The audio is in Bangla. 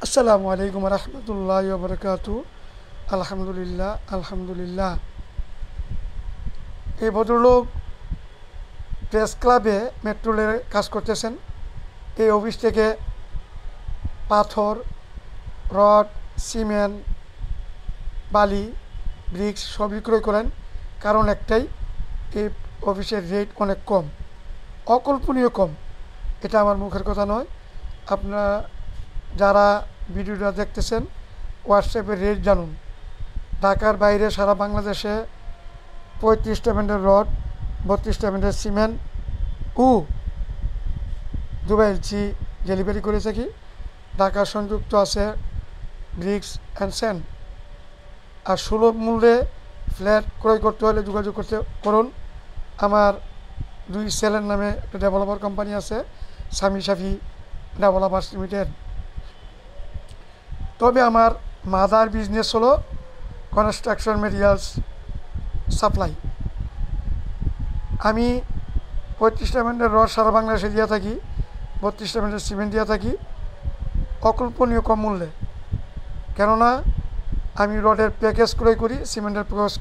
আসসালামু আলাইকুম রহমতুল্লাহ বরকাতু। আলহামদুলিল্লাহ আলহামদুলিল্লাহ। এই ভদ্রলোক প্রেস ক্লাবে মেট্রো রেলে কাজ করতেছেন। এই অফিস থেকে পাথর, রড, সিমেন্ট, বালি, ব্রিক্স সব বিক্রয় করেন। কারণ একটাই, এই অফিসের রেট অনেক কম, অকল্পনীয় কম। এটা আমার মুখের কথা নয়। আপনারা যারা ভিডিওটা দেখতেছেন, হোয়াটসঅ্যাপে রেট জানুন। ঢাকার বাইরে সারা বাংলাদেশে 35টা ব্যান্ডের রড, 32টা ব্যান্ডের সিমেন্ট ও দুবাই এলসি ডেলিভারি করে থাকি। ঢাকা সংযুক্ত আছে ব্রিক্স অ্যান্ড স্যান্ড। আর সুলভ মূল্যে ফ্ল্যাট ক্রয় করতে হলে যোগাযোগ করুন। আমার দুই ছেলের নামে একটা ডেভেলপার কোম্পানি আছে, সামি সাফি ডেভেলপার্স লিমিটেড। তবে আমার মাদার বিজনেস হলো কনস্ট্রাকশন মেটেরিয়ালস সাপ্লাই। আমি 35টা ব্যান্ডের রড সারা বাংলাদেশে দিয়ে থাকি, 32টা ব্যান্ডের সিমেন্ট দিয়ে থাকি অকল্পনীয় কম মূল্যে। কেননা আমি রডের প্যাকেজ ক্রয় করি, সিমেন্টের প্যাকেজ